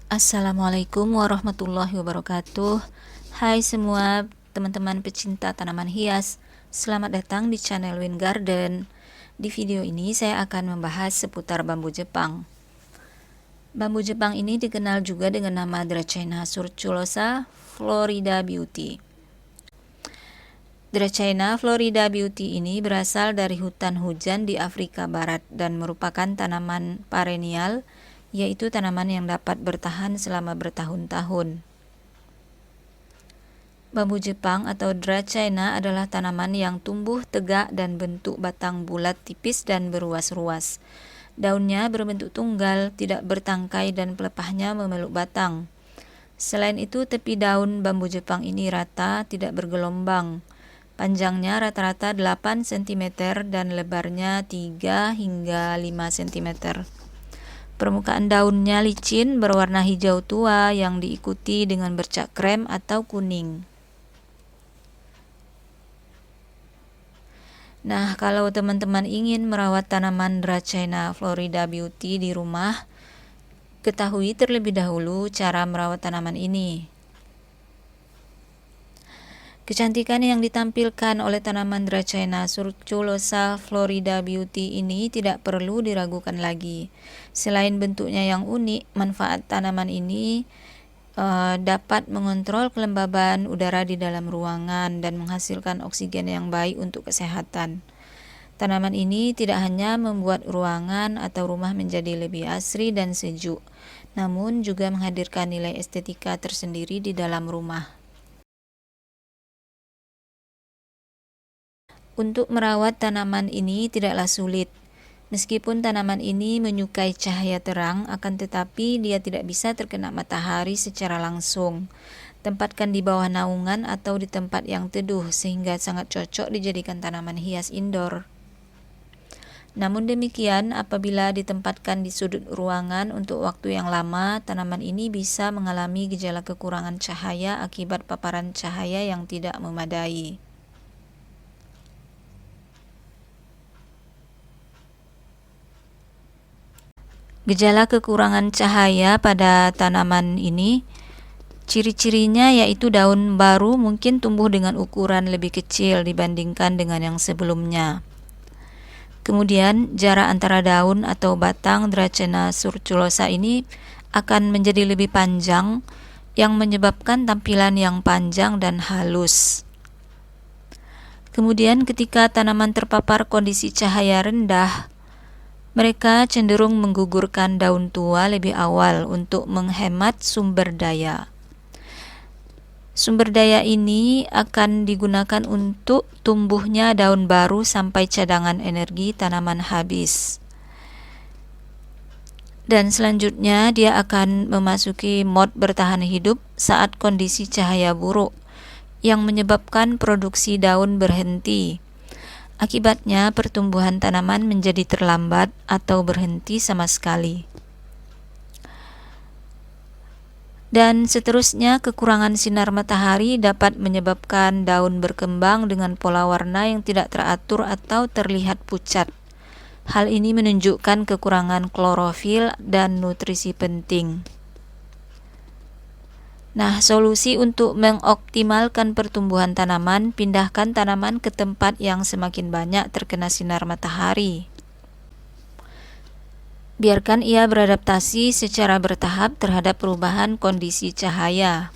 Assalamualaikum warahmatullahi wabarakatuh. Hai semua teman-teman pecinta tanaman hias, selamat datang di channel Win Garden. Di video ini saya akan membahas seputar bambu Jepang. Bambu Jepang ini dikenal juga dengan nama Dracaena surculosa Florida Beauty. Dracaena Florida Beauty ini berasal dari hutan hujan di Afrika Barat dan merupakan tanaman perennial, yaitu tanaman yang dapat bertahan selama bertahun-tahun. Bambu Jepang atau Dracaena adalah tanaman yang tumbuh tegak dan bentuk batang bulat tipis dan beruas-ruas. Daunnya berbentuk tunggal, tidak bertangkai dan pelepahnya memeluk batang. Selain itu, tepi daun bambu Jepang ini rata, tidak bergelombang. Panjangnya rata-rata 8 cm dan lebarnya 3 hingga 5 cm. Permukaan daunnya licin berwarna hijau tua yang diikuti dengan bercak krem atau kuning. Nah, kalau teman-teman ingin merawat tanaman Dracaena Florida Beauty di rumah, ketahui terlebih dahulu cara merawat tanaman ini. Kecantikan yang ditampilkan oleh tanaman Dracaena surculosa Florida Beauty ini tidak perlu diragukan lagi. Selain bentuknya yang unik, manfaat tanaman ini dapat mengontrol kelembaban udara di dalam ruangan dan menghasilkan oksigen yang baik untuk kesehatan. Tanaman ini tidak hanya membuat ruangan atau rumah menjadi lebih asri dan sejuk, namun juga menghadirkan nilai estetika tersendiri di dalam rumah. Untuk merawat tanaman ini tidaklah sulit. Meskipun tanaman ini menyukai cahaya terang, akan tetapi dia tidak bisa terkena matahari secara langsung. Tempatkan di bawah naungan atau di tempat yang teduh sehingga sangat cocok dijadikan tanaman hias indoor. Namun demikian, apabila ditempatkan di sudut ruangan untuk waktu yang lama, tanaman ini bisa mengalami gejala kekurangan cahaya akibat paparan cahaya yang tidak memadai. Gejala kekurangan cahaya pada tanaman ini, ciri-cirinya yaitu daun baru mungkin tumbuh dengan ukuran lebih kecil dibandingkan dengan yang sebelumnya. Kemudian, jarak antara daun atau batang Dracaena surculosa ini akan menjadi lebih panjang, yang menyebabkan tampilan yang panjang dan halus. Kemudian, ketika tanaman terpapar kondisi cahaya rendah, mereka cenderung menggugurkan daun tua lebih awal untuk menghemat sumber daya. Sumber daya ini akan digunakan untuk tumbuhnya daun baru sampai cadangan energi tanaman habis. Dan selanjutnya dia akan memasuki mode bertahan hidup saat kondisi cahaya buruk, yang menyebabkan produksi daun berhenti. Akibatnya, pertumbuhan tanaman menjadi terlambat atau berhenti sama sekali. Dan seterusnya, kekurangan sinar matahari dapat menyebabkan daun berkembang dengan pola warna yang tidak teratur atau terlihat pucat. Hal ini menunjukkan kekurangan klorofil dan nutrisi penting. Nah, solusi untuk mengoptimalkan pertumbuhan tanaman, pindahkan tanaman ke tempat yang semakin banyak terkena sinar matahari. Biarkan ia beradaptasi secara bertahap terhadap perubahan kondisi cahaya.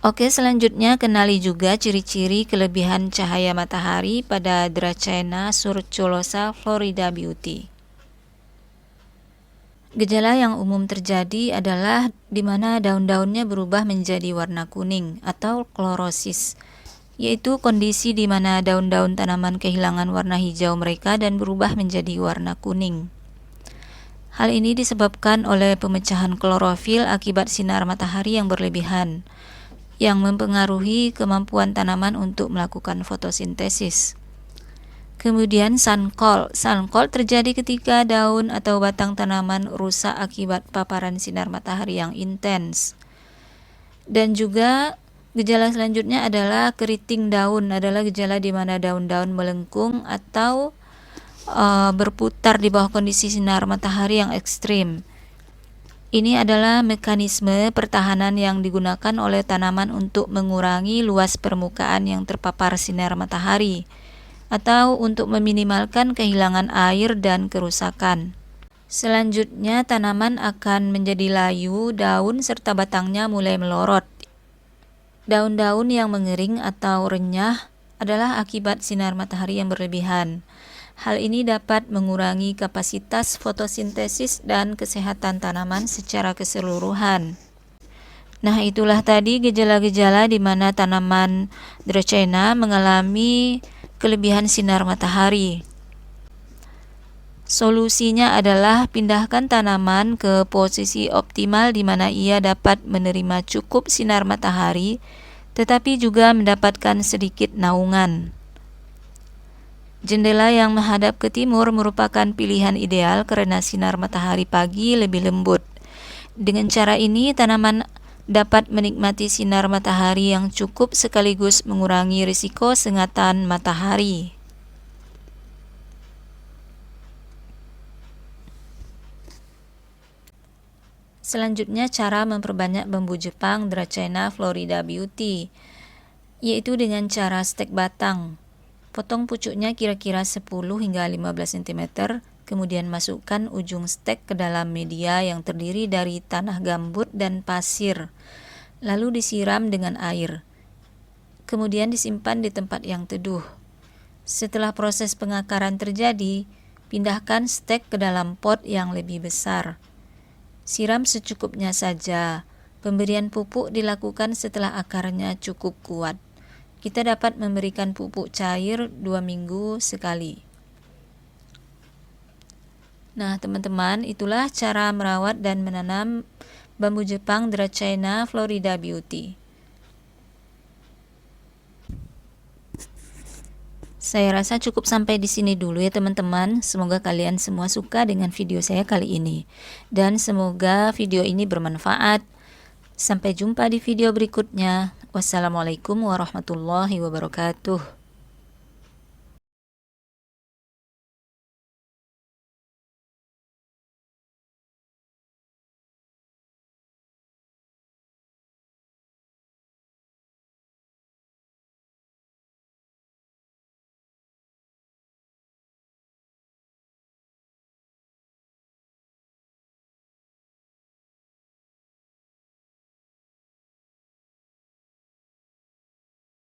Oke, selanjutnya kenali juga ciri-ciri kelebihan cahaya matahari pada Dracaena surculosa Florida Beauty. Gejala yang umum terjadi adalah di mana daun-daunnya berubah menjadi warna kuning atau klorosis, yaitu kondisi di mana daun-daun tanaman kehilangan warna hijau mereka dan berubah menjadi warna kuning. Hal ini disebabkan oleh pemecahan klorofil akibat sinar matahari yang berlebihan, yang mempengaruhi kemampuan tanaman untuk melakukan fotosintesis. Kemudian sun cold terjadi ketika daun atau batang tanaman rusak akibat paparan sinar matahari yang intens. Dan juga gejala selanjutnya adalah keriting daun, adalah gejala di mana daun-daun melengkung atau berputar di bawah kondisi sinar matahari yang ekstrim. Ini adalah mekanisme pertahanan yang digunakan oleh tanaman untuk mengurangi luas permukaan yang terpapar sinar matahari, atau untuk meminimalkan kehilangan air dan kerusakan. Selanjutnya, tanaman akan menjadi layu, daun serta batangnya mulai melorot. Daun-daun yang mengering atau renyah adalah akibat sinar matahari yang berlebihan. Hal ini dapat mengurangi kapasitas fotosintesis dan kesehatan tanaman secara keseluruhan. Nah, itulah tadi gejala-gejala di mana tanaman Dracaena mengalami kelebihan sinar matahari. Solusinya adalah pindahkan tanaman ke posisi optimal di mana ia dapat menerima cukup sinar matahari, tetapi juga mendapatkan sedikit naungan. Jendela yang menghadap ke timur merupakan pilihan ideal karena sinar matahari pagi lebih lembut. Dengan cara ini, tanaman dapat menikmati sinar matahari yang cukup sekaligus mengurangi risiko sengatan matahari. Selanjutnya, cara memperbanyak bambu Jepang Dracaena Florida Beauty, yaitu dengan cara stek batang. Potong pucuknya kira-kira 10 hingga 15 cm, kemudian masukkan ujung stek ke dalam media yang terdiri dari tanah gambut dan pasir, lalu disiram dengan air. Kemudian disimpan di tempat yang teduh. Setelah proses pengakaran terjadi, pindahkan stek ke dalam pot yang lebih besar. Siram secukupnya saja. Pemberian pupuk dilakukan setelah akarnya cukup kuat. Kita dapat memberikan pupuk cair 2 minggu sekali. Nah, teman-teman, itulah cara merawat dan menanam bambu Jepang Dracaena Florida Beauty. Saya rasa cukup sampai di sini dulu ya teman-teman. Semoga kalian semua suka dengan video saya kali ini. Dan semoga video ini bermanfaat. Sampai jumpa di video berikutnya. Wassalamualaikum warahmatullahi wabarakatuh.